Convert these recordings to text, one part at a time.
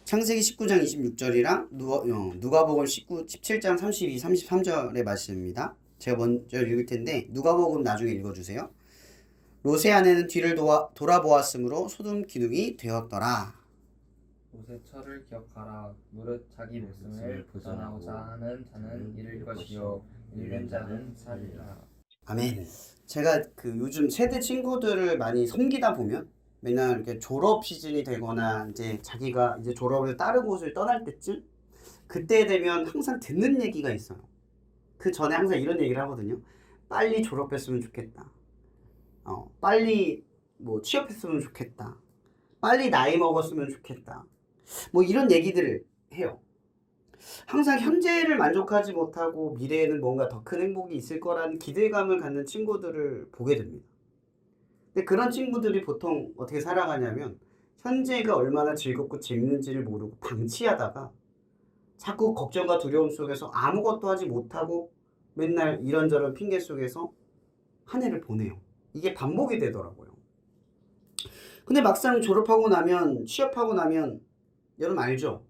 창세기 19장 26절이랑 누가복음 17장 32, 33절의 말씀입니다. 제가 먼저 읽을 텐데 누가복음 나중에 읽어주세요. 롯의 아내는 뒤를 돌아보았으므로 소돔 기둥이 되었더라. 롯의 철을 기억하라. 무릇 자기 목숨을 보전하고자 하는 자는 잃을 것이요 잃는 자는 살리라. 아멘. 제가 요즘 세대 친구들을 많이 섬기다 보면 맨날 이렇게 졸업 시즌이 되거나 이제 자기가 이제 졸업을 다른 곳을 떠날 때쯤 그때 되면 항상 듣는 얘기가 있어요. 그 전에 항상 이런 얘기를 하거든요. 빨리 졸업했으면 좋겠다. 빨리 뭐 취업했으면 좋겠다. 빨리 나이 먹었으면 좋겠다. 뭐 이런 얘기들을 해요. 항상 현재를 만족하지 못하고 미래에는 뭔가 더 큰 행복이 있을 거라는 기대감을 갖는 친구들을 보게 됩니다. 근데 그런 친구들이 보통 어떻게 살아가냐면 현재가 얼마나 즐겁고 재밌는지를 모르고 방치하다가 자꾸 걱정과 두려움 속에서 아무것도 하지 못하고 맨날 이런저런 핑계 속에서 한 해를 보내요. 이게 반복이 되더라고요. 근데 막상 졸업하고 나면, 취업하고 나면 여러분 알죠?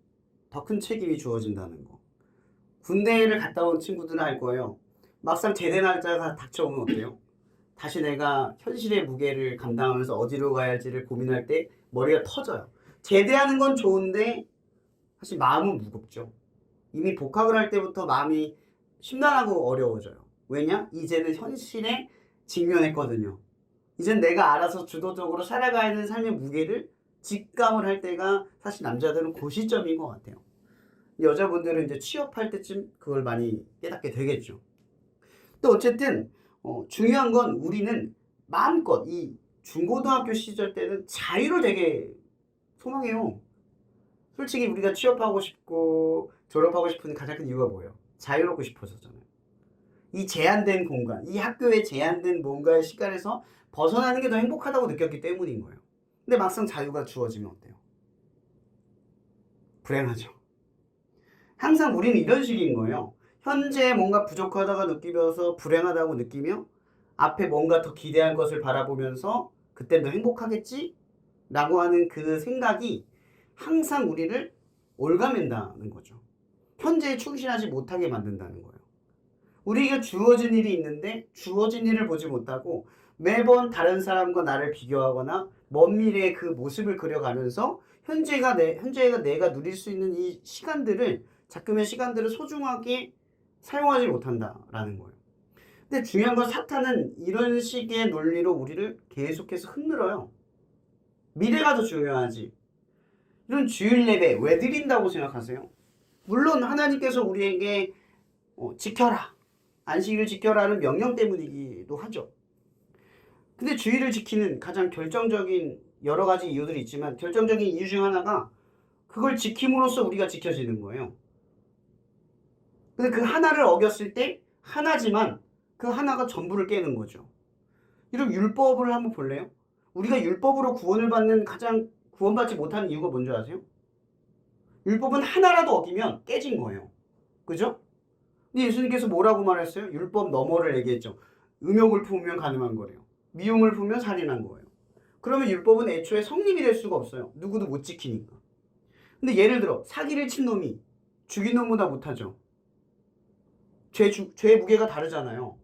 더 큰 책임이 주어진다는 거. 군대를 갔다 온 친구들은 알 거예요. 막상 제대 날짜가 닥쳐오면 어때요? 다시 내가 현실의 무게를 감당하면서 어디로 가야 할지를 고민할 때 머리가 터져요. 제대하는 건 좋은데 사실 마음은 무겁죠. 이미 복학을 할 때부터 마음이 심란하고 어려워져요. 왜냐? 이제는 현실에 직면했거든요. 이젠 내가 알아서 주도적으로 살아가야 하는 삶의 무게를 직감을 할 때가 사실 남자들은 그 시점인 것 같아요. 여자분들은 이제 취업할 때쯤 그걸 많이 깨닫게 되겠죠. 또 어쨌든 중요한 건 우리는 마음껏 이 중고등학교 시절 때는 자유를 되게 소망해요. 솔직히 우리가 취업하고 싶고 졸업하고 싶은 가장 큰 이유가 뭐예요? 자유롭고 싶어서잖아요. 이 제한된 공간, 이 학교의 제한된 뭔가의 시간에서 벗어나는 게 더 행복하다고 느꼈기 때문인 거예요. 근데 막상 자유가 주어지면 어때요? 불행하죠. 항상 우리는 이런 식인 거예요. 현재 뭔가 부족하다고 느끼면서 불행하다고 느끼며 앞에 뭔가 더 기대할 것을 바라보면서 그때 더 행복하겠지? 라고 하는 그 생각이 항상 우리를 올가맨다는 거죠. 현재에 충실하지 못하게 만든다는 거예요. 우리에게 주어진 일이 있는데 주어진 일을 보지 못하고 매번 다른 사람과 나를 비교하거나 먼 미래의 그 모습을 그려가면서 현재가 내가 누릴 수 있는 이 시간들을 자꾸의 시간들을 소중하게 사용하지 못한다라는 거예요. 근데 중요한 건 사탄은 이런 식의 논리로 우리를 계속해서 흔들어요. 미래가 더 중요하지. 이런 주일 예배 왜 드린다고 생각하세요? 물론 하나님께서 우리에게 지켜라. 안식일을 지켜라는 명령 때문이기도 하죠. 근데 주일을 지키는 가장 결정적인 여러 가지 이유들이 있지만 결정적인 이유 중 하나가 그걸 지킴으로써 우리가 지켜지는 거예요. 근데 그 하나를 어겼을 때 하나지만 그 하나가 전부를 깨는 거죠. 이런 율법을 한번 볼래요? 우리가 율법으로 구원을 받는 가장 구원받지 못하는 이유가 뭔지 아세요? 율법은 하나라도 어기면 깨진 거예요. 그죠? 근데 예수님께서 뭐라고 말했어요? 율법 너머를 얘기했죠. 음욕을 품으면 간음한 거래요. 미움을 품으면 살인한 거예요. 그러면 율법은 애초에 성립이 될 수가 없어요. 누구도 못 지키니까. 근데 예를 들어 사기를 친 놈이 죽인 놈보다 못하죠. 죄의 무게가 다르잖아요.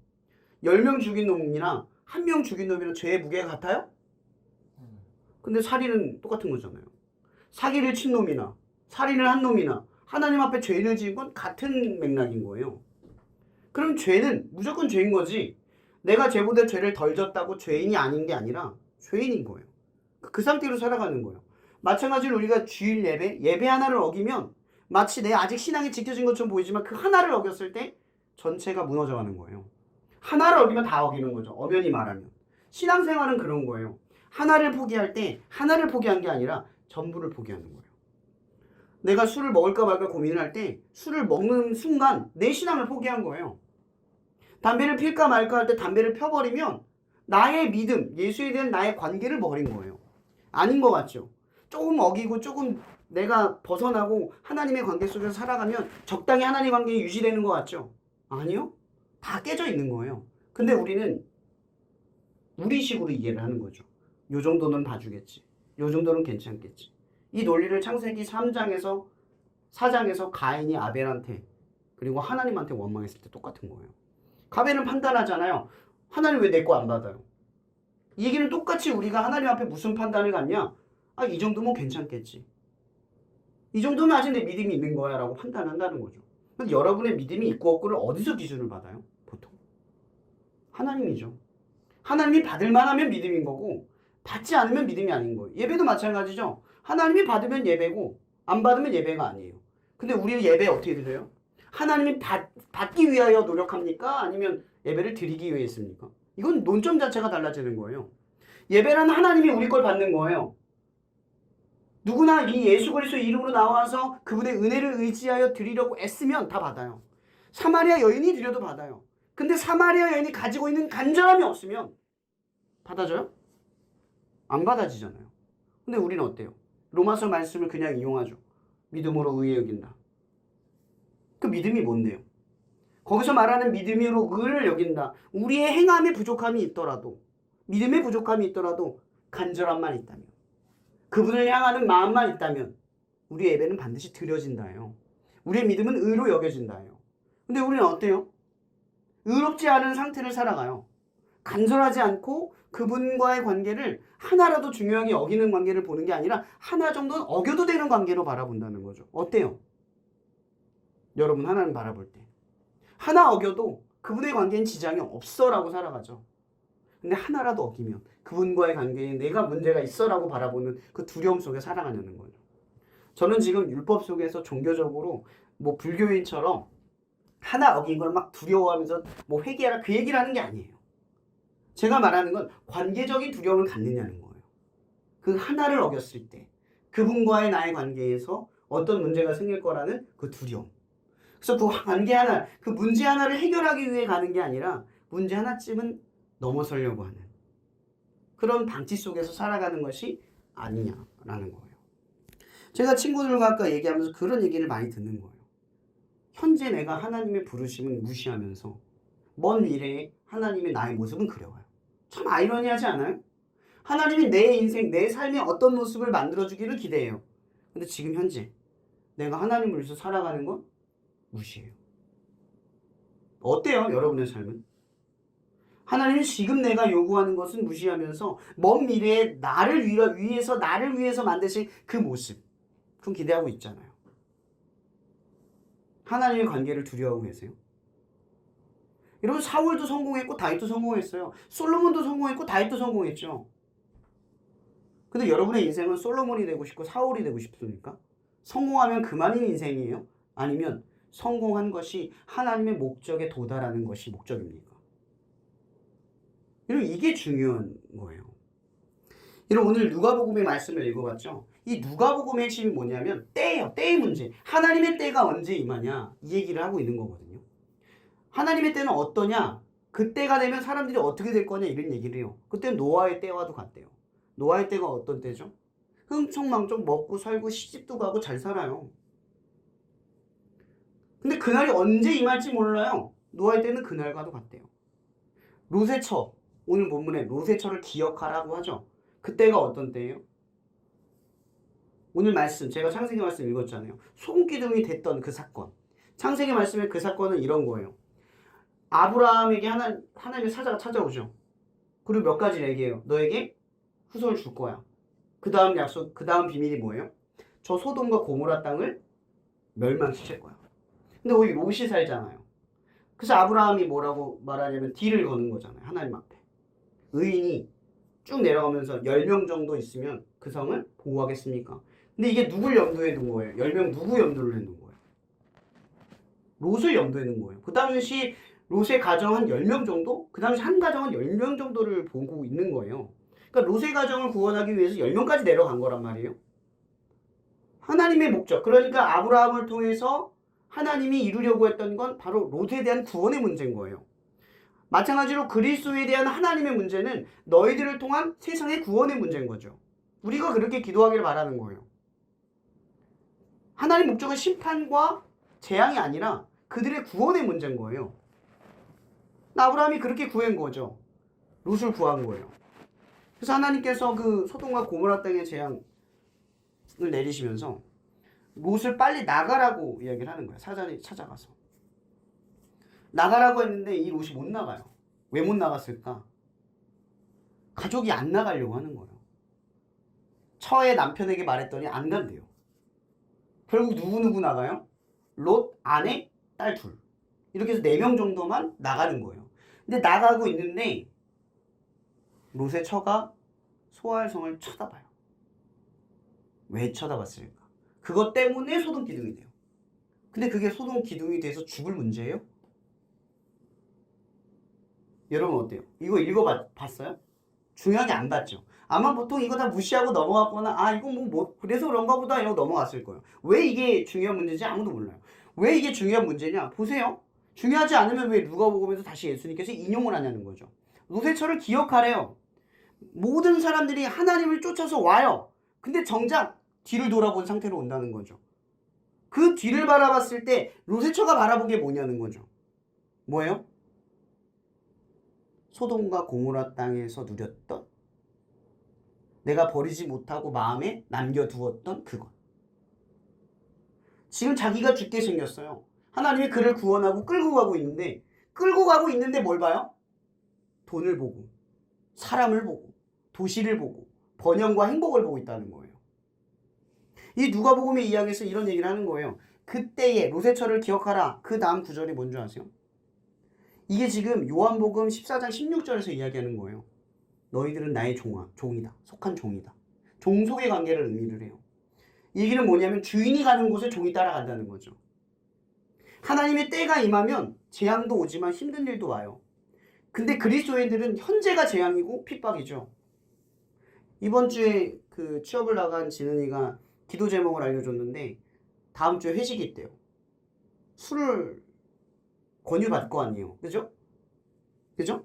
10명 죽인 놈이랑 1명 죽인 놈이랑 죄의 무게가 같아요? 근데 살인은 똑같은 거잖아요. 사기를 친 놈이나 살인을 한 놈이나 하나님 앞에 죄를 지은 건 같은 맥락인 거예요. 그럼 죄는 무조건 죄인 거지 내가 죄보다 죄를 덜 졌다고 죄인이 아닌 게 아니라 죄인인 거예요. 그 상태로 살아가는 거예요. 마찬가지로 우리가 주일 예배 하나를 어기면 마치 내 아직 신앙이 지켜진 것처럼 보이지만 그 하나를 어겼을 때 전체가 무너져가는 거예요. 하나를 어기면 다 어기는 거죠. 엄연히 말하면. 신앙생활은 그런 거예요. 하나를 포기할 때 하나를 포기한 게 아니라 전부를 포기하는 거예요. 내가 술을 먹을까 말까 고민을 할 때 술을 먹는 순간 내 신앙을 포기한 거예요. 담배를 필까 말까 할 때 담배를 펴버리면 나의 믿음, 예수에 대한 나의 관계를 버린 거예요. 아닌 것 같죠? 조금 어기고 조금 내가 벗어나고 하나님의 관계 속에서 살아가면 적당히 하나님의 관계가 유지되는 것 같죠? 아니요. 다 깨져 있는 거예요. 근데 우리는 우리식으로 이해를 하는 거죠. 요 정도는 봐주겠지. 요 정도는 괜찮겠지. 이 논리를 창세기 3장에서 4장에서 가인이 아벨한테 그리고 하나님한테 원망했을 때 똑같은 거예요. 가벨은 판단하잖아요. 하나님 왜 내 거 안 받아요? 이 얘기는 똑같이 우리가 하나님 앞에 무슨 판단을 갖냐? 아, 이 정도면 괜찮겠지. 이 정도면 아직 내 믿음이 있는 거야 라고 판단한다는 거죠. 근데 여러분의 믿음이 있고 없고를 어디서 기준을 받아요? 보통 하나님이죠. 하나님이 받을 만하면 믿음인 거고 받지 않으면 믿음이 아닌 거예요. 예배도 마찬가지죠. 하나님이 받으면 예배고 안 받으면 예배가 아니에요. 근데 우리 예배 어떻게 드려요? 하나님이 받기 위하여 노력합니까? 아니면 예배를 드리기 위해 했습니까? 이건 논점 자체가 달라지는 거예요. 예배는 하나님이 우리 걸 받는 거예요. 누구나 이 예수 그리스도 이름으로 나와서 그분의 은혜를 의지하여 드리려고 애쓰면 다 받아요. 사마리아 여인이 드려도 받아요. 근데 사마리아 여인이 가지고 있는 간절함이 없으면 받아줘요? 안 받아지잖아요. 근데 우리는 어때요? 로마서 말씀을 그냥 이용하죠. 믿음으로 의에 여긴다. 그 믿음이 뭔데요? 거기서 말하는 믿음으로 의를 여긴다. 우리의 행함에 부족함이 있더라도, 믿음의 부족함이 있더라도 간절함만 있다면, 그분을 향하는 마음만 있다면 우리 예배는 반드시 드려진다요. 우리의 믿음은 의로 여겨진다요. 근데 우리는 어때요? 의롭지 않은 상태를 살아가요. 간절하지 않고 그분과의 관계를 하나라도 중요하게 여기는 관계를 보는 게 아니라 하나 정도는 어겨도 되는 관계로 바라본다는 거죠. 어때요? 여러분 하나님 바라볼 때 하나 어겨도 그분의 관계엔 지장이 없어라고 살아가죠. 근데 하나라도 어기면 그분과의 관계에 내가 문제가 있어라고 바라보는 그 두려움 속에 살아가냐는 거예요. 저는 지금 율법 속에서 종교적으로 뭐 불교인처럼 하나 어긴 걸 막 두려워하면서 뭐 회개하라 그 얘기를 하는 게 아니에요. 제가 말하는 건 관계적인 두려움을 갖느냐는 거예요. 그 하나를 어겼을 때 그분과의 나의 관계에서 어떤 문제가 생길 거라는 그 두려움. 그래서 그 관계 하나, 그 문제 하나를 해결하기 위해 가는 게 아니라 문제 하나쯤은 넘어서려고 하는 그런 방치 속에서 살아가는 것이 아니냐라는 거예요. 제가 친구들과 아까 얘기하면서 그런 얘기를 많이 듣는 거예요. 현재 내가 하나님의 부르심을 무시하면서 먼 미래에 하나님의 나의 모습은 그려와요. 참 아이러니하지 않아요? 하나님이 내 인생, 내 삶의 어떤 모습을 만들어주기를 기대해요. 근데 지금 현재 내가 하나님을 위해서 살아가는 건 무시해요. 어때요? 여러분의 삶은? 하나님은 지금 내가 요구하는 것은 무시하면서 먼 미래에 나를 위해서 만드신 그 모습 그건 기대하고 있잖아요. 하나님의 관계를 두려워하고 계세요? 여러분 사울도 성공했고 다윗도 성공했어요. 솔로몬도 성공했고 다윗도 성공했죠. 근데 여러분의 인생은 솔로몬이 되고 싶고 사울이 되고 싶습니까? 성공하면 그만인 인생이에요? 아니면 성공한 것이 하나님의 목적에 도달하는 것이 목적입니까? 여러분 이게 중요한 거예요. 여러분 오늘 누가복음의 말씀을 읽어봤죠? 이 누가복음의 핵심이 뭐냐면 때예요. 때의 문제. 하나님의 때가 언제 임하냐 이 얘기를 하고 있는 거거든요. 하나님의 때는 어떠냐? 그 때가 되면 사람들이 어떻게 될 거냐 이런 얘기를 해요. 그때는 노아의 때와도 같대요. 노아의 때가 어떤 때죠? 흥청망청 먹고 살고 시집도 가고 잘 살아요. 근데 그날이 언제 임할지 몰라요. 노아의 때는 그날과도 같대요. 로세처, 오늘 본문에 로세처를 기억하라고 하죠. 그때가 어떤 때예요? 오늘 말씀, 제가 창세기 말씀 읽었잖아요. 소금기둥이 됐던 그 사건. 창세기 말씀의 그 사건은 이런 거예요. 아브라함에게 하나님의 사자가 찾아오죠. 그리고 몇 가지를 얘기해요. 너에게 후손을 줄 거야. 그 다음 약속, 그 다음 비밀이 뭐예요? 저 소돔과 고모라 땅을 멸망시킬 거야. 근데 거기 롯이 살잖아요. 그래서 아브라함이 뭐라고 말하냐면 딜을 거는 거잖아요. 하나님 앞에. 의인이 쭉 내려가면서 10명 정도 있으면 그 성을 보호하겠습니까? 근데 이게 누굴 염두에 둔 거예요? 10명 누구 염두를 해둔 거예요? 롯을 염두에 둔 거예요. 그 당시 롯의 가정 한 10명 정도? 그 당시 한 가정은 10명 정도를 보고 있는 거예요. 그러니까 롯의 가정을 구원하기 위해서 10명까지 내려간 거란 말이에요. 하나님의 목적. 그러니까 아브라함을 통해서 하나님이 이루려고 했던 건 바로 롯에 대한 구원의 문제인 거예요. 마찬가지로 그리스도에 대한 하나님의 문제는 너희들을 통한 세상의 구원의 문제인 거죠. 우리가 그렇게 기도하기를 바라는 거예요. 하나님 목적은 심판과 재앙이 아니라 그들의 구원의 문제인 거예요. 아브라함이 그렇게 구한 거죠. 롯을 구한 거예요. 그래서 하나님께서 그 소돔과 고모라 땅의 재앙 내리시면서 롯을 빨리 나가라고 이야기를 하는 거예요. 사자리 찾아가서. 나가라고 했는데 이 롯이 못 나가요. 왜 못 나갔을까? 가족이 안 나가려고 하는 거예요. 처의 남편에게 말했더니 안 간대요. 결국 누구 나가요? 롯, 아내, 딸 둘. 이렇게 해서 4명 정도만 나가는 거예요. 근데 나가고 있는데 롯의 처가 소알성을 쳐다봐요. 왜 쳐다봤을까? 그것 때문에 소동 기둥이 돼요. 근데 그게 소동 기둥이 돼서 죽을 문제예요? 여러분 어때요? 이거 읽어봤어요? 중요하게 안 봤죠? 아마 보통 이거 다 무시하고 넘어갔거나 아 이거 뭐 그래서 그런가 보다 이러고 넘어갔을 거예요. 왜 이게 중요한 문제인지 아무도 몰라요. 왜 이게 중요한 문제냐? 보세요. 중요하지 않으면 왜 누가복음에서 다시 예수님께서 인용을 하냐는 거죠. 롯의 처를 기억하래요. 모든 사람들이 하나님을 쫓아서 와요. 근데 정작 뒤를 돌아본 상태로 온다는 거죠. 그 뒤를 바라봤을 때 롯의 처가 바라본 게 뭐냐는 거죠. 뭐예요? 소돔과 고모라 땅에서 누렸던 내가 버리지 못하고 마음에 남겨두었던 그것. 지금 자기가 죽게 생겼어요. 하나님이 그를 구원하고 끌고 가고 있는데 뭘 봐요? 돈을 보고 사람을 보고 도시를 보고 번영과 행복을 보고 있다는 거예요. 이 누가복음의 이야기에서 이런 얘기를 하는 거예요. 그때의 롯의 처를 기억하라. 그 다음 구절이 뭔지 아세요? 이게 지금 요한복음 14장 16절에서 이야기하는 거예요. 너희들은 나의 종이다. 속한 종이다. 종속의 관계를 의미를 해요. 이 얘기는 뭐냐면 주인이 가는 곳에 종이 따라간다는 거죠. 하나님의 때가 임하면 재앙도 오지만 힘든 일도 와요. 근데 그리스도인들은 현재가 재앙이고 핍박이죠. 이번 주에 그 취업을 나간 진은이가 기도 제목을 알려줬는데 다음 주에 회식이 있대요. 술을 권유받을 거 아니에요. 그죠? 그죠?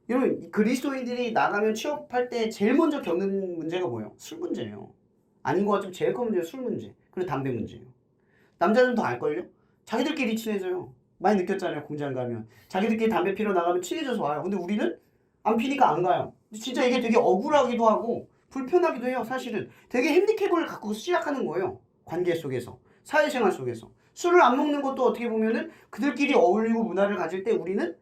여러분 그리스도인들이 나가면 취업할 때 제일 먼저 겪는 문제가 뭐예요? 술 문제예요. 아닌 것 같지만 제일 큰 문제는 술 문제. 그리고 담배 문제예요. 남자들은 더 알걸요? 자기들끼리 친해져요. 많이 느꼈잖아요. 공장 가면. 자기들끼리 담배 피러 나가면 친해져서 와요. 근데 우리는 안 피니까 안 가요. 진짜 이게 되게 억울하기도 하고 불편하기도 해요. 사실은. 되게 핸디캡을 갖고 시작하는 거예요. 관계 속에서. 사회생활 속에서. 술을 안 먹는 것도 어떻게 보면은 그들끼리 어울리고 문화를 가질 때 우리는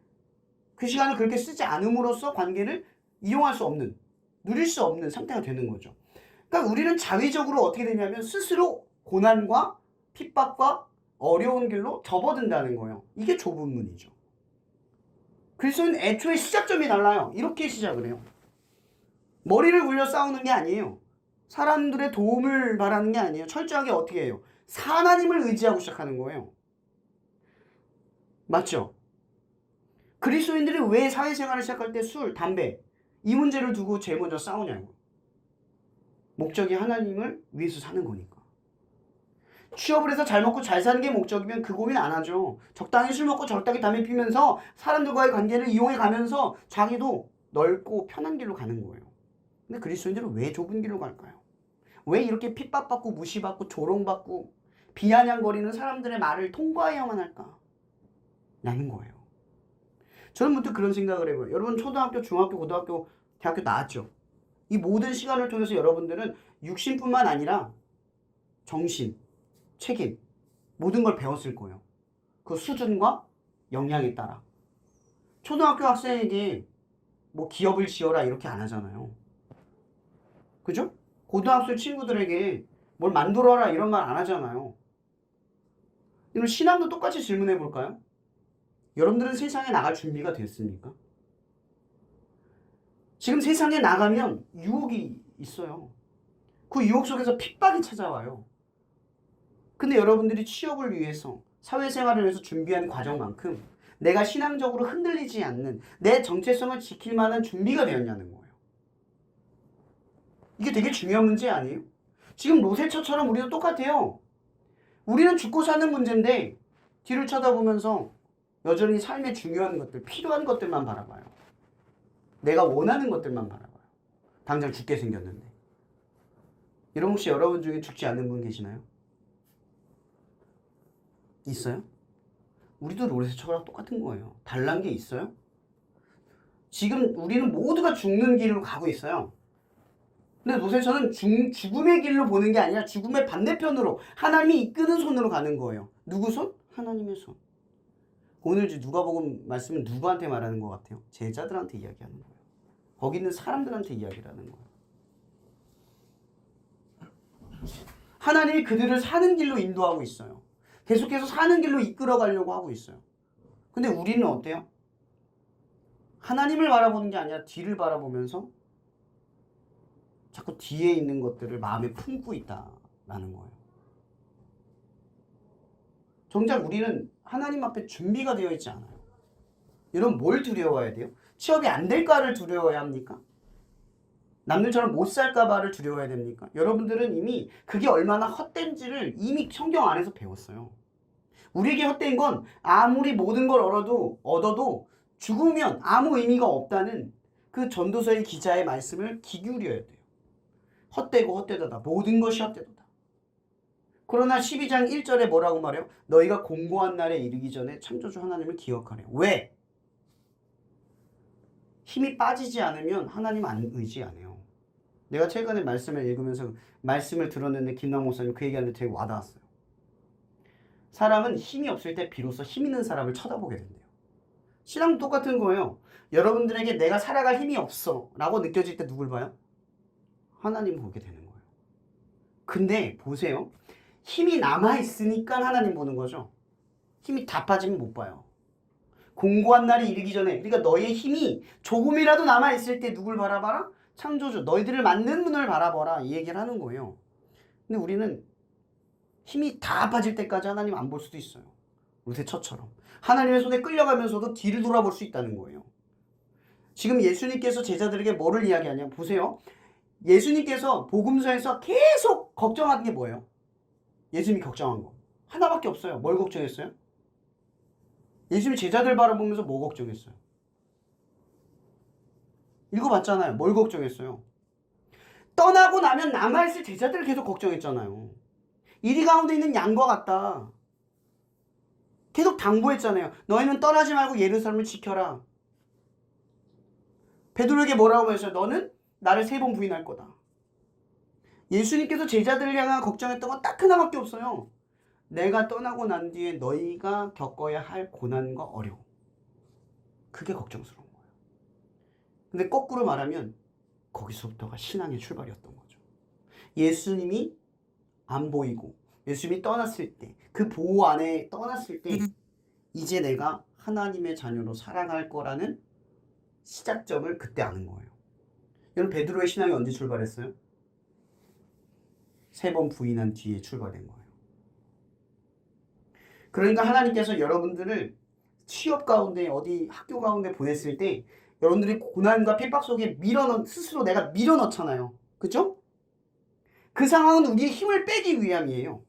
그 시간을 그렇게 쓰지 않음으로써 관계를 이용할 수 없는, 누릴 수 없는 상태가 되는 거죠. 그러니까 우리는 자의적으로 어떻게 되냐면 스스로 고난과 핍박과 어려운 길로 접어든다는 거예요. 이게 좁은 문이죠. 그리스도는 애초에 시작점이 달라요. 이렇게 시작을 해요. 머리를 굴려 싸우는 게 아니에요. 사람들의 도움을 바라는 게 아니에요. 철저하게 어떻게 해요? 하나님을 의지하고 시작하는 거예요. 맞죠? 그리스도인들이 왜 사회생활을 시작할 때 술, 담배 이 문제를 두고 제일 먼저 싸우냐고. 목적이 하나님을 위해서 사는 거니까. 취업을 해서 잘 먹고 잘 사는 게 목적이면 그 고민 안 하죠. 적당히 술 먹고 적당히 담배 피면서 사람들과의 관계를 이용해 가면서 자기도 넓고 편한 길로 가는 거예요. 근데 그리스도인들은 왜 좁은 길로 갈까요? 왜 이렇게 핍박받고 무시받고 조롱받고 비아냥거리는 사람들의 말을 통과해야만 할까? 라는 거예요. 저는 문득 그런 생각을 해봐요. 여러분 초등학교, 중학교, 고등학교, 대학교 나왔죠? 이 모든 시간을 통해서 여러분들은 육신뿐만 아니라 정신, 책임, 모든 걸 배웠을 거예요. 그 수준과 역량에 따라. 초등학교 학생에게 뭐 기업을 지어라 이렇게 안 하잖아요. 그죠? 고등학생 친구들에게 뭘 만들어라 이런 말 안 하잖아요. 이런 신앙도 똑같이 질문해 볼까요? 여러분들은 세상에 나갈 준비가 됐습니까? 지금 세상에 나가면 유혹이 있어요. 그 유혹 속에서 핍박이 찾아와요. 근데 여러분들이 취업을 위해서 사회생활을 위해서 준비한 과정만큼 내가 신앙적으로 흔들리지 않는 내 정체성을 지킬 만한 준비가 되었냐는 거예요. 이게 되게 중요한 문제 아니에요? 지금 롯의 처처럼 우리도 똑같아요. 우리는 죽고 사는 문제인데 뒤를 쳐다보면서 여전히 삶의 중요한 것들, 필요한 것들만 바라봐요. 내가 원하는 것들만 바라봐요. 당장 죽게 생겼는데. 여러분 혹시 여러분 중에 죽지 않는 분 계시나요? 있어요? 우리도 롯의 처랑 똑같은 거예요. 달란 게 있어요? 지금 우리는 모두가 죽는 길로 가고 있어요. 근데 노세처는 죽음의 길로 보는 게 아니라 죽음의 반대편으로 하나님이 이끄는 손으로 가는 거예요. 누구 손? 하나님의 손. 오늘 누가복음 말씀은 누구한테 말하는 것 같아요? 제자들한테 이야기하는 거예요. 거기 있는 사람들한테 이야기를 하는 거예요. 하나님이 그들을 사는 길로 인도하고 있어요. 계속해서 사는 길로 이끌어가려고 하고 있어요. 근데 우리는 어때요? 하나님을 바라보는 게 아니라 뒤를 바라보면서 자꾸 뒤에 있는 것들을 마음에 품고 있다라는 거예요. 정작 우리는 하나님 앞에 준비가 되어 있지 않아요. 여러분 뭘 두려워해야 돼요? 취업이 안 될까를 두려워해야 합니까? 남들처럼 못 살까봐를 두려워해야 됩니까? 여러분들은 이미 그게 얼마나 헛된지를 이미 성경 안에서 배웠어요. 우리에게 헛된 건 아무리 모든 걸 얻어도 죽으면 아무 의미가 없다는 그 전도서의 기자의 말씀을 귀 기울여야 돼요. 헛되고 헛되도다. 모든 것이 헛되도다. 그러나 12장 1절에 뭐라고 말해요? 너희가 공고한 날에 이르기 전에 창조주 하나님을 기억하래. 왜? 힘이 빠지지 않으면 하나님 안 의지 안 해요. 내가 최근에 말씀을 읽으면서 말씀을 들었는데 김남 목사님 그 얘기하는데 되게 와닿았어요. 사람은 힘이 없을 때 비로소 힘 있는 사람을 쳐다보게 된대요. 신앙도 똑같은 거예요. 여러분들에게 내가 살아갈 힘이 없어 라고 느껴질 때 누굴 봐요? 하나님 보게 되는 거예요. 근데 보세요. 힘이 남아있으니까 하나님 보는 거죠. 힘이 다 빠지면 못 봐요. 공고한 날이 이르기 전에, 그러니까 너의 힘이 조금이라도 남아있을 때 누굴 바라봐라? 창조주, 너희들을 만든 분을 바라봐라 이 얘기를 하는 거예요. 근데 우리는 힘이 다 빠질 때까지 하나님 안 볼 수도 있어요. 루세처처럼 하나님의 손에 끌려가면서도 뒤를 돌아볼 수 있다는 거예요. 지금 예수님께서 제자들에게 뭐를 이야기하냐 보세요. 예수님께서 복음서에서 계속 걱정하는 게 뭐예요? 예수님이 걱정한 거 하나밖에 없어요. 뭘 걱정했어요? 예수님이 제자들 바라보면서 뭐 걱정했어요? 읽어봤잖아요. 뭘 걱정했어요? 떠나고 나면 남아있을 제자들을 계속 걱정했잖아요. 이리 가운데 있는 양과 같다. 계속 당부했잖아요. 너희는 떠나지 말고 예루살렘을 지켜라. 베드로에게 뭐라고 했어요? 너는 나를 3번 부인할 거다. 예수님께서 제자들을 향한 걱정했던 건 딱 하나밖에 없어요. 내가 떠나고 난 뒤에 너희가 겪어야 할 고난과 어려움. 그게 걱정스러운 거예요. 근데 거꾸로 말하면 거기서부터가 신앙의 출발이었던 거죠. 예수님이 안 보이고 예수님이 떠났을 때, 그 보호 안에 떠났을 때 이제 내가 하나님의 자녀로 살아갈 거라는 시작점을 그때 아는 거예요. 여러분 베드로의 신앙이 언제 출발했어요? 3번 부인한 뒤에 출발된 거예요. 그러니까 하나님께서 여러분들을 취업 가운데 어디 학교 가운데 보냈을 때 여러분들이 고난과 핍박 속에 스스로 내가 밀어넣잖아요. 그죠? 그 상황은 우리의 힘을 빼기 위함이에요.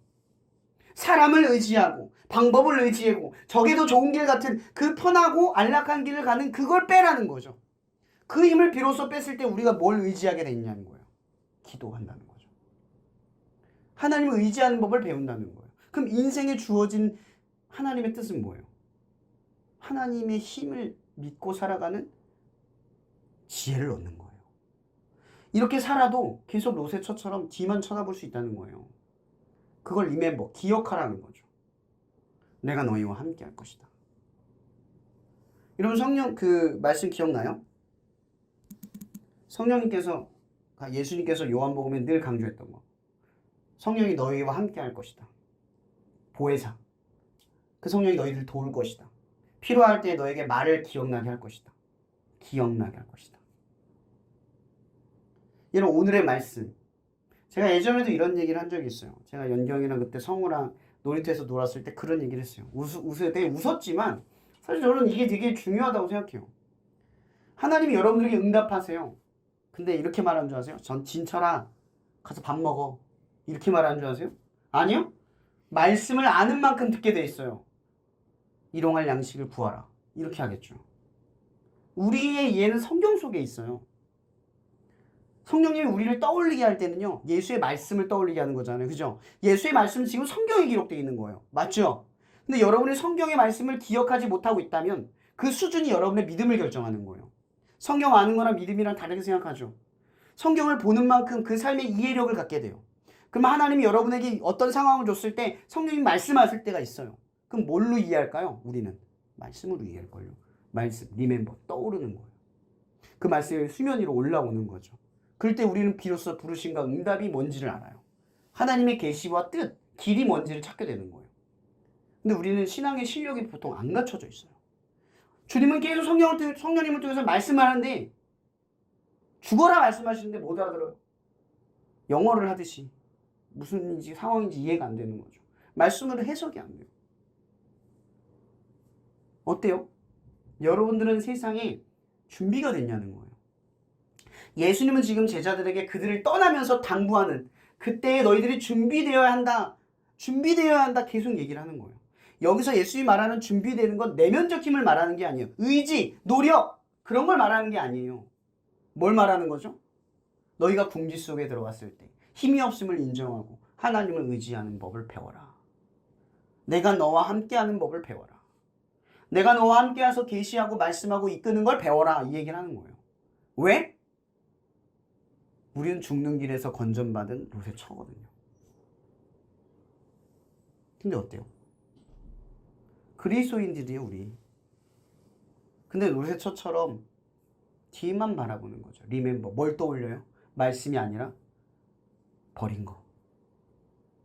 사람을 의지하고 방법을 의지하고 적에도 좋은 길 같은 그 편하고 안락한 길을 가는 그걸 빼라는 거죠. 그 힘을 비로소 뺐을 때 우리가 뭘 의지하게 됐냐는 거예요. 기도한다는 거죠. 하나님을 의지하는 법을 배운다는 거예요. 그럼 인생에 주어진 하나님의 뜻은 뭐예요? 하나님의 힘을 믿고 살아가는 지혜를 얻는 거예요. 이렇게 살아도 계속 로세처처럼 뒤만 쳐다볼 수 있다는 거예요. 그걸 remember, 기억하라는 거죠. 내가 너희와 함께 할 것이다. 여러분 성령 그 말씀 기억나요? 성령님께서 예수님께서 요한복음에 늘 강조했던 거. 성령이 너희와 함께 할 것이다. 보혜사. 그 성령이 너희를 도울 것이다. 필요할 때 너에게 말을 기억나게 할 것이다. 기억나게 할 것이다. 여러분 오늘의 말씀. 제가 예전에도 이런 얘기를 한 적이 있어요. 제가 연경이랑 그때 성우랑 놀이터에서 놀았을 때 그런 얘기를 했어요. 되게 웃었지만 사실 저는 이게 되게 중요하다고 생각해요. 하나님이 여러분들에게 응답하세요. 근데 이렇게 말하는 줄 아세요? 전 진철아 가서 밥 먹어. 이렇게 말하는 줄 아세요? 아니요. 말씀을 아는 만큼 듣게 돼 있어요. 일용할 양식을 구하라. 이렇게 하겠죠. 우리의 이해는 성경 속에 있어요. 성령님이 우리를 떠올리게 할 때는요. 예수의 말씀을 떠올리게 하는 거잖아요. 그죠? 예수의 말씀은 지금 성경에 기록되어 있는 거예요. 맞죠? 근데 여러분이 성경의 말씀을 기억하지 못하고 있다면 그 수준이 여러분의 믿음을 결정하는 거예요. 성경 아는 거랑 믿음이랑 다르게 생각하죠. 성경을 보는 만큼 그 삶의 이해력을 갖게 돼요. 그럼 하나님이 여러분에게 어떤 상황을 줬을 때 성령님 말씀하실 때가 있어요. 그럼 뭘로 이해할까요? 우리는 말씀으로 이해할걸요. 말씀, 리멤버, 떠오르는 거예요. 그 말씀이 수면 위로 올라오는 거죠. 그럴 때 우리는 비로소 부르심과 응답이 뭔지를 알아요. 하나님의 계시와 뜻, 길이 뭔지를 찾게 되는 거예요. 근데 우리는 신앙의 실력이 보통 안 갖춰져 있어요. 주님은 계속 성령님을 통해서 말씀하는데 죽어라 말씀하시는데 못 알아들어요. 영어를 하듯이 무슨 상황인지 이해가 안 되는 거죠. 말씀으로 해석이 안 돼요. 어때요? 여러분들은 세상에 준비가 됐냐는 거예요. 예수님은 지금 제자들에게 그들을 떠나면서 당부하는 그때 너희들이 준비되어야 한다. 준비되어야 한다. 계속 얘기를 하는 거예요. 여기서 예수님이 말하는 준비되는 건 내면적 힘을 말하는 게 아니에요. 의지, 노력 그런 걸 말하는 게 아니에요. 뭘 말하는 거죠? 너희가 궁지 속에 들어갔을 때 힘이 없음을 인정하고 하나님을 의지하는 법을 배워라. 내가 너와 함께하는 법을 배워라. 내가 너와 함께해서 계시하고 말씀하고 이끄는 걸 배워라. 이 얘기를 하는 거예요. 왜? 우리는 죽는 길에서 건전받은 롯의 처거든요. 근데 어때요? 그리스도인들이에요, 우리. 근데 롯의 처처럼 뒤만 바라보는 거죠. 리멤버. 뭘 떠올려요? 말씀이 아니라 버린 거,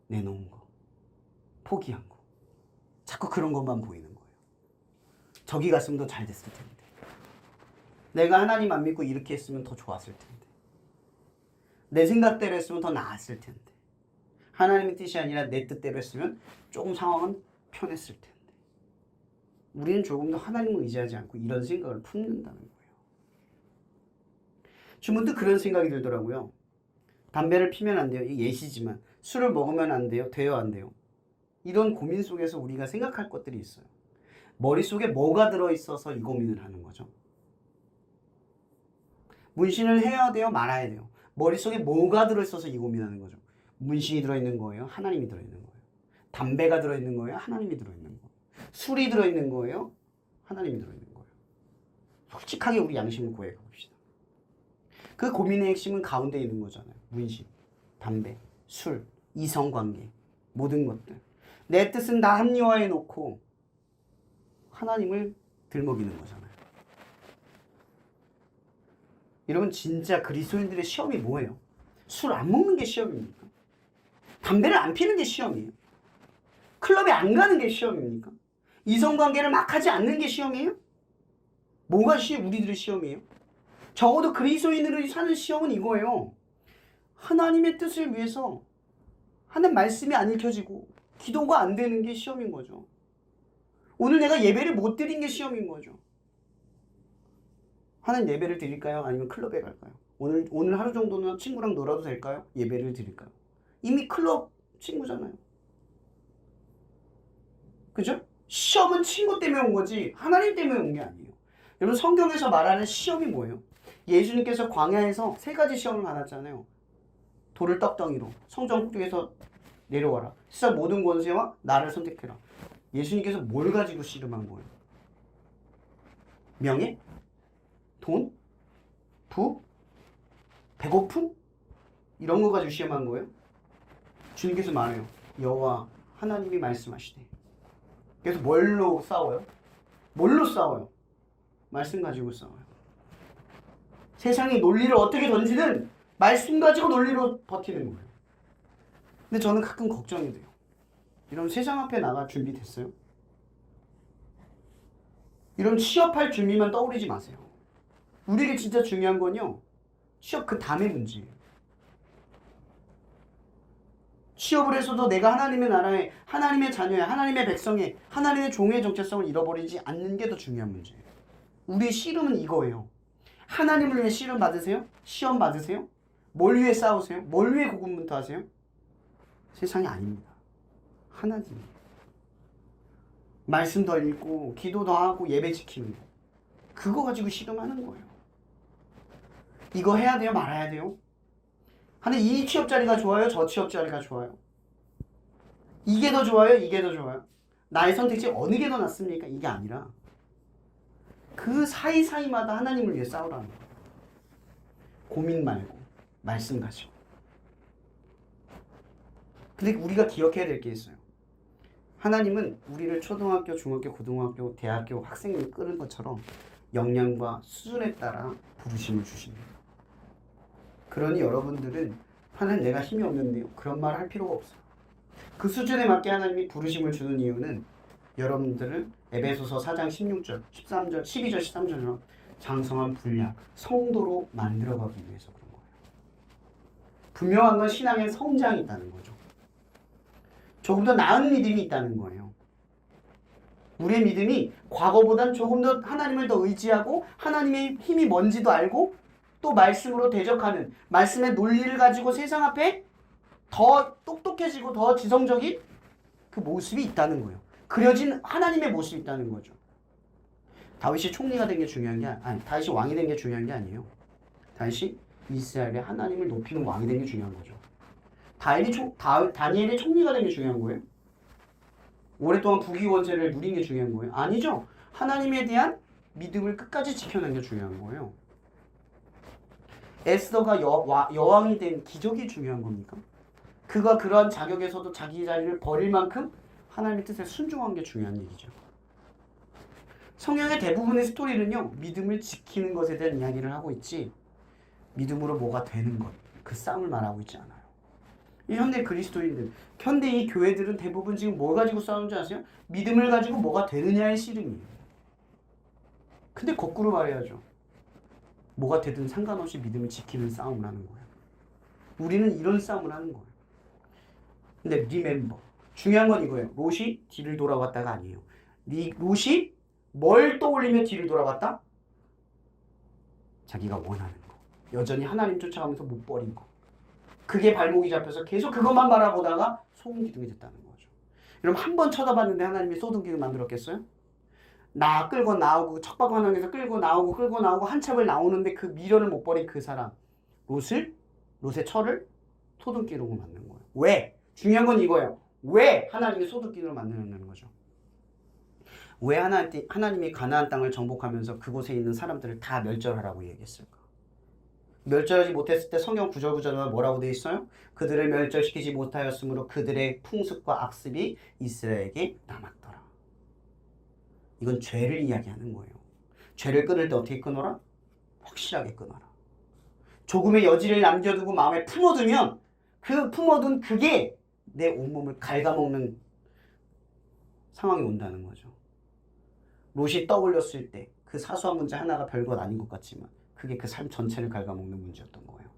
내놓은 거, 포기한 거. 자꾸 그런 것만 보이는 거예요. 저기 갔으면 더 잘 됐을 텐데. 내가 하나님 안 믿고 이렇게 했으면 더 좋았을 텐데. 내 생각대로 했으면 더 나았을 텐데. 하나님의 뜻이 아니라 내 뜻대로 했으면 조금 상황은 편했을 텐데. 우리는 조금 더 하나님을 의지하지 않고 이런 생각을 품는다는 거예요. 주문도 그런 생각이 들더라고요. 담배를 피면 안 돼요. 이게 예시지만. 술을 먹으면 안 돼요. 돼요, 안 돼요. 이런 고민 속에서 우리가 생각할 것들이 있어요. 머릿속에 뭐가 들어있어서 이 고민을 하는 거죠? 문신을 해야 돼요? 말아야 돼요? 머릿속에 뭐가 들어있어서 이 고민하는 거죠? 문신이 들어있는 거예요? 하나님이 들어있는 거예요? 담배가 들어있는 거예요? 하나님이 들어있는 거예요? 술이 들어있는 거예요? 하나님이 들어있는 거예요? 솔직하게 우리 양심을 고해가 봅시다. 그 고민의 핵심은 가운데 있는 거잖아요. 문신, 담배, 술, 이성관계, 모든 것들. 내 뜻은 다 합리화해 놓고 하나님을 들먹이는 거잖아요. 여러분 진짜 그리스도인들의 시험이 뭐예요? 술 안 먹는 게 시험입니까? 담배를 안 피는 게 시험이에요? 클럽에 안 가는 게 시험입니까? 이성관계를 막 하지 않는 게 시험이에요? 뭐가 우리들의 시험이에요? 적어도 그리스도인으로 사는 시험은 이거예요. 하나님의 뜻을 위해서 하는 말씀이 안 읽혀지고 기도가 안 되는 게 시험인 거죠. 오늘 내가 예배를 못 드린 게 시험인 거죠. 하나님 예배를 드릴까요? 아니면 클럽에 갈까요? 오늘 하루 정도는 친구랑 놀아도 될까요? 예배를 드릴까요? 이미 클럽 친구잖아요. 그죠? 시험은 친구 때문에 온 거지 하나님 때문에 온 게 아니에요. 여러분 성경에서 말하는 시험이 뭐예요? 예수님께서 광야에서 3가지 시험을 받았잖아요. 돌을 떡덩이로 성전 쪽에서 내려와라. 세상 모든 권세와 나를 선택해라. 예수님께서 뭘 가지고 씨름한 거예요? 명예? 돈? 부? 배고픔? 이런 거 가지고 시험한 거예요? 주님께서 말해요. 여호와 하나님이 말씀하시되. 그래서 뭘로 싸워요? 뭘로 싸워요? 말씀 가지고 싸워요. 세상의 논리를 어떻게 던지든 말씀 가지고 논리로 버티는 거예요. 근데 저는 가끔 걱정이 돼요. 이런 세상 앞에 나갈 준비 됐어요? 이런 취업할 준비만 떠오르지 마세요. 우리에게 진짜 중요한 건요. 취업 그 다음의 문제예요. 취업을 해서도 내가 하나님의 나라에 하나님의 자녀에 하나님의 백성에 하나님의 종의 정체성을 잃어버리지 않는 게 더 중요한 문제예요. 우리의 씨름은 이거예요. 하나님을 위해 씨름 받으세요? 시험 받으세요? 뭘 위해 싸우세요? 뭘 위해 고군분투하세요? 세상이 아닙니다. 하나님이에요. 말씀 더 읽고 기도 더 하고 예배 지키는 거. 그거 가지고 씨름하는 거예요. 이거 해야 돼요? 말아야 돼요? 근데 이 취업 자리가 좋아요? 저 취업 자리가 좋아요? 이게 더 좋아요? 이게 더 좋아요? 나의 선택지 어느 게 더 낫습니까? 이게 아니라 그 사이사이마다 하나님을 위해 싸우라는 거예요. 고민 말고 말씀 가지고. 근데 우리가 기억해야 될 게 있어요. 하나님은 우리를 초등학교, 중학교, 고등학교, 대학교 학생을 끄는 것처럼 역량과 수준에 따라 부르심을 주십니다. 그러니 여러분들은 하나님 내가 힘이 없는데요. 그런 말 할 필요가 없어요. 그 수준에 맞게 하나님이 부르심을 주는 이유는 여러분들을 에베소서 4장 16절, 13절, 12절, 13절처럼 장성한 분량, 성도로 만들어가기 위해서 그런 거예요. 분명한 건 신앙의 성장이 있다는 거죠. 조금 더 나은 믿음이 있다는 거예요. 우리의 믿음이 과거보단 조금 더 하나님을 더 의지하고 하나님의 힘이 뭔지도 알고 또 말씀으로 대적하는 말씀의 논리를 가지고 세상 앞에 더 똑똑해지고 더 지성적인 그 모습이 있다는 거예요. 그려진 하나님의 모습이 있다는 거죠. 다윗이 총리가 된 게 중요한 게 다윗이 왕이 된 게 중요한 게 아니에요. 다윗이 이스라엘의 하나님을 높이는 왕이 된 게 중요한 거죠. 다니엘이 총리가 된 게 중요한 거예요. 오랫동안 국위 권세를 누린 게 중요한 거예요. 아니죠. 하나님에 대한 믿음을 끝까지 지켜낸 게 중요한 거예요. 에스더가 여왕이 된 기적이 중요한 겁니까? 그가 그러한 자격에서도 자기 자리를 버릴 만큼 하나님의 뜻에 순종한 게 중요한 얘기죠. 성경의 대부분의 스토리는요, 믿음을 지키는 것에 대한 이야기를 하고 있지 믿음으로 뭐가 되는 것, 그 싸움을 말하고 있지 않아요. 이 현대 그리스도인들, 현대 이 교회들은 대부분 지금 뭘 가지고 싸우는지 아세요? 믿음을 가지고 뭐가 되느냐의 씨름이에요. 근데 거꾸로 말해야죠. 뭐가 되든 상관없이 믿음을 지키는 싸움을 하는 거예요. 우리는 이런 싸움을 하는 거예요. 근데 remember, 중요한 건 이거예요. 롯이 뒤를 돌아봤다가 아니에요. 롯이 뭘 떠올리며 뒤를 돌아봤다? 자기가 원하는 거. 여전히 하나님 쫓아가면서 못 버린 거. 그게 발목이 잡혀서 계속 그것만 바라보다가 소금기둥이 됐다는 거죠. 여러분 한 번 쳐다봤는데 하나님이 소금기둥 만들었겠어요? 나 끌고 나오고 척박한항에서 끌고 나오고 한참을 나오는데 그 미련을 못 버린 그 사람 롯의 철을 소금기둥으로 만든 거예요. 왜? 중요한 건 이거예요. 왜 하나님이 소금기둥을 만들었냐는 거죠. 왜 하나님이 가나안 땅을 정복하면서 그곳에 있는 사람들을 다 멸절하라고 얘기했을까? 멸절하지 못했을 때 성경 구절구절에 뭐라고 되어 있어요? 그들을 멸절시키지 못하였으므로 그들의 풍습과 악습이 이스라엘에게 남았더라. 이건 죄를 이야기하는 거예요. 죄를 끊을 때 어떻게 끊어라? 확실하게 끊어라. 조금의 여지를 남겨두고 마음에 품어두면 그 품어둔 그게 내 온몸을 갉아먹는 상황이 온다는 거죠. 롯이 떠올렸을 때 그 사소한 문제 하나가 별것 아닌 것 같지만 그게 그 삶 전체를 갉아먹는 문제였던 거예요.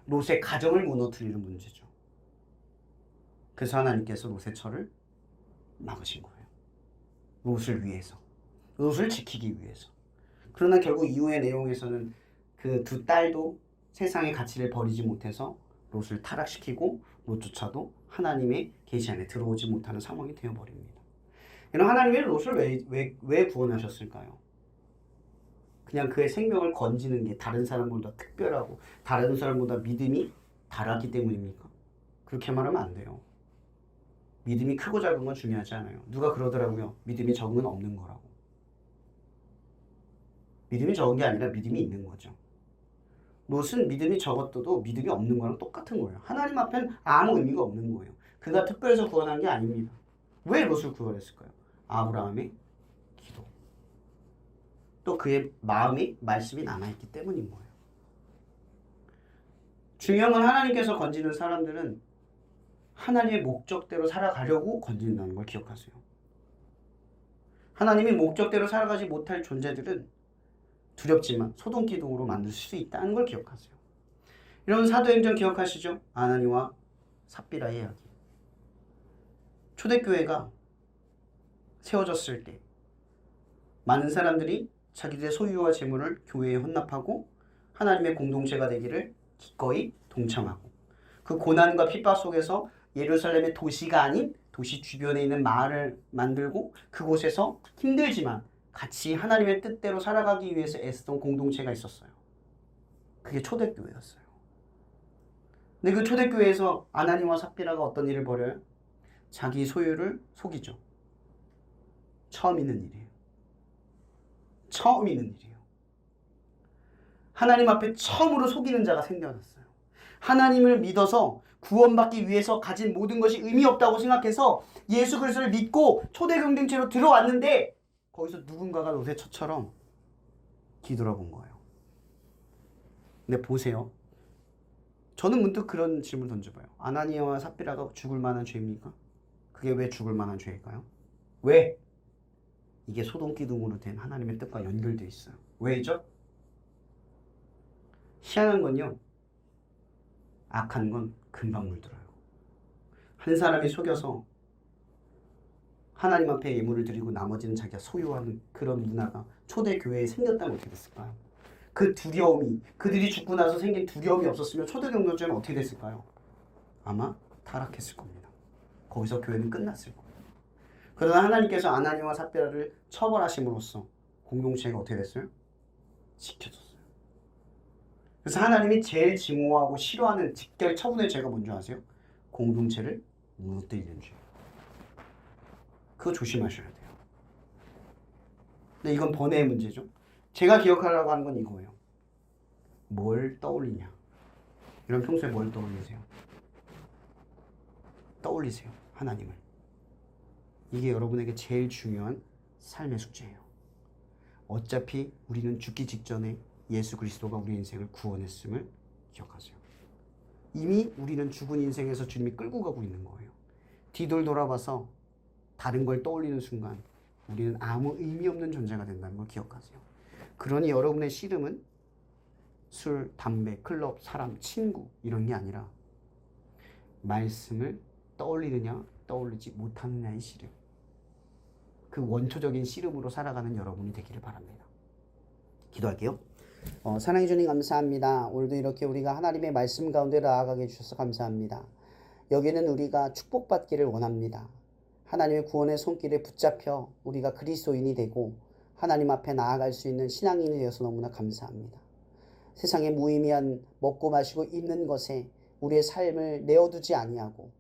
롯의 가정을 무너뜨리는 문제죠. 그래서 하나님께서 롯의 철을 막으신 거예요. 롯을 위해서. 롯을 지키기 위해서. 그러나 결국 이후의 내용에서는 그 두 딸도 세상의 가치를 버리지 못해서 롯을 타락시키고 롯조차도 하나님의 계시 안에 들어오지 못하는 상황이 되어버립니다. 하나님이 롯을 왜 구원하셨을까요? 그냥 그의 생명을 건지는 게 다른 사람보다 특별하고 다른 사람보다 믿음이 달았기 때문입니까? 그렇게 말하면 안 돼요. 믿음이 크고 작은 건 중요하지 않아요. 누가 그러더라고요. 믿음이 적은 건 없는 거라고. 믿음이 적은 게 아니라 믿음이 있는 거죠. 롯은 믿음이 적었어도 믿음이 없는 거랑 똑같은 거예요. 하나님 앞엔 아무 의미가 없는 거예요. 그가 특별해서 구원한 게 아닙니다. 왜 롯을 구원했을까요? 아브라함의 기도. 또 그의 마음에 말씀이 남아있기 때문인 거예요. 중요한 건 하나님께서 건지는 사람들은 하나님의 목적대로 살아가려고 건진다는 걸 기억하세요. 하나님이 목적대로 살아가지 못할 존재들은 두렵지만 소돔기둥으로 만들 수 있다는 걸 기억하세요. 이런 사도행전 기억하시죠? 아나니와 삽비라의 이야기. 초대교회가 세워졌을 때 많은 사람들이 자기들의 소유와 재물을 교회에 헌납하고 하나님의 공동체가 되기를 기꺼이 동참하고 그 고난과 핍박 속에서 예루살렘의 도시가 아닌 도시 주변에 있는 마을을 만들고 그곳에서 힘들지만 같이 하나님의 뜻대로 살아가기 위해서 애쓰던 공동체가 있었어요. 그게 초대교회였어요. 근데 그 초대교회에서 아나니와 삽비라가 어떤 일을 벌여요? 자기 소유를 속이죠. 처음 있는 일이에요. 처음 있는 일이에요. 하나님 앞에 처음으로 속이는 자가 생겨났어요. 하나님을 믿어서 구원받기 위해서 가진 모든 것이 의미 없다고 생각해서 예수 그리스도를 믿고 초대 공동체로 들어왔는데 거기서 누군가가 노새처처럼 뒤돌아본 거예요. 근데 보세요. 저는 문득 그런 질문 던져봐요. 아나니아와 삽비라가 죽을 만한 죄입니까? 그게 왜 죽을 만한 죄일까요? 왜? 이게 소돔기둥으로 된 하나님의 뜻과 연결되어 있어요. 왜죠? 희한한 건요. 악한 건 금방 물들어요. 한 사람이 속여서 하나님 앞에 예물을 드리고 나머지는 자기가 소유하는 그런 문화가 초대교회에 생겼다면 어떻게 됐을까요? 그 두려움이, 그들이 죽고 나서 생긴 두려움이 없었으면 초대공동체는 어떻게 됐을까요? 아마 타락했을 겁니다. 거기서 교회는 끝났을 거예요. 그러나 하나님께서 아나니아와 삽비라를 처벌하심으로써 공동체가 어떻게 됐어요? 지켜졌어요. 그래서 하나님이 제일 증오하고 싫어하는 직결 처분의 죄가 뭔지 아세요? 공동체를 무너뜨리는 죄. 그거 조심하셔야 돼요. 근데 이건 번외의 문제죠. 제가 기억하려고 하는 건 이거예요. 뭘 떠올리냐. 여러분 평소에 뭘 떠올리세요? 떠올리세요. 하나님을. 이게 여러분에게 제일 중요한 삶의 숙제예요. 어차피 우리는 죽기 직전에 예수 그리스도가 우리 인생을 구원했음을 기억하세요. 이미 우리는 죽은 인생에서 주님이 끌고 가고 있는 거예요. 뒤돌 돌아봐서 다른 걸 떠올리는 순간 우리는 아무 의미 없는 존재가 된다는 걸 기억하세요. 그러니 여러분의 씨름은 술, 담배, 클럽, 사람, 친구 이런 게 아니라 말씀을 떠올리느냐 떠올리지 못하느냐의 씨름. 그 원초적인 씨름으로 살아가는 여러분이 되기를 바랍니다. 기도할게요. 사랑해 주님 감사합니다. 오늘도 이렇게 우리가 하나님의 말씀 가운데 나아가게 해주셔서 감사합니다. 여기는 우리가 축복받기를 원합니다. 하나님의 구원의 손길에 붙잡혀 우리가 그리스도인이 되고 하나님 앞에 나아갈 수 있는 신앙인이 되어서 너무나 감사합니다. 세상의 무의미한 먹고 마시고 입는 것에 우리의 삶을 내어두지 아니하고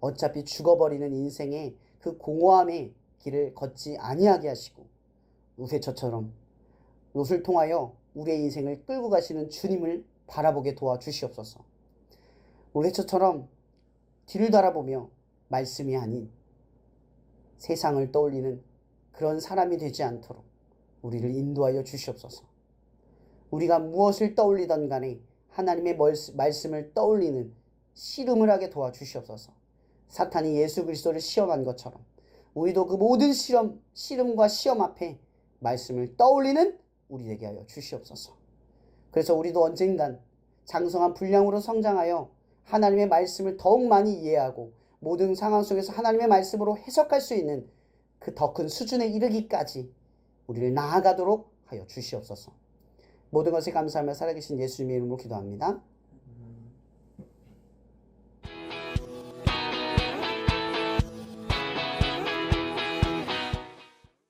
어차피 죽어버리는 인생의 그 공허함의 길을 걷지 아니하게 하시고 우세처처럼 롯을 통하여 우리의 인생을 끌고 가시는 주님을 바라보게 도와주시옵소서. 우세처처럼 뒤를 돌아보며 말씀이 아닌 세상을 떠올리는 그런 사람이 되지 않도록 우리를 인도하여 주시옵소서. 우리가 무엇을 떠올리던 간에 하나님의 말씀을 떠올리는 씨름을 하게 도와주시옵소서. 사탄이 예수 그리스도를 시험한 것처럼 우리도 그 모든 씨름과 시험 앞에 말씀을 떠올리는 우리 되게 하여 주시옵소서. 그래서 우리도 언젠간 장성한 분량으로 성장하여 하나님의 말씀을 더욱 많이 이해하고 모든 상황 속에서 하나님의 말씀으로 해석할 수 있는 그 더 큰 수준에 이르기까지 우리를 나아가도록 하여 주시옵소서. 모든 것에 감사하며 살아계신 예수님의 이름으로 기도합니다.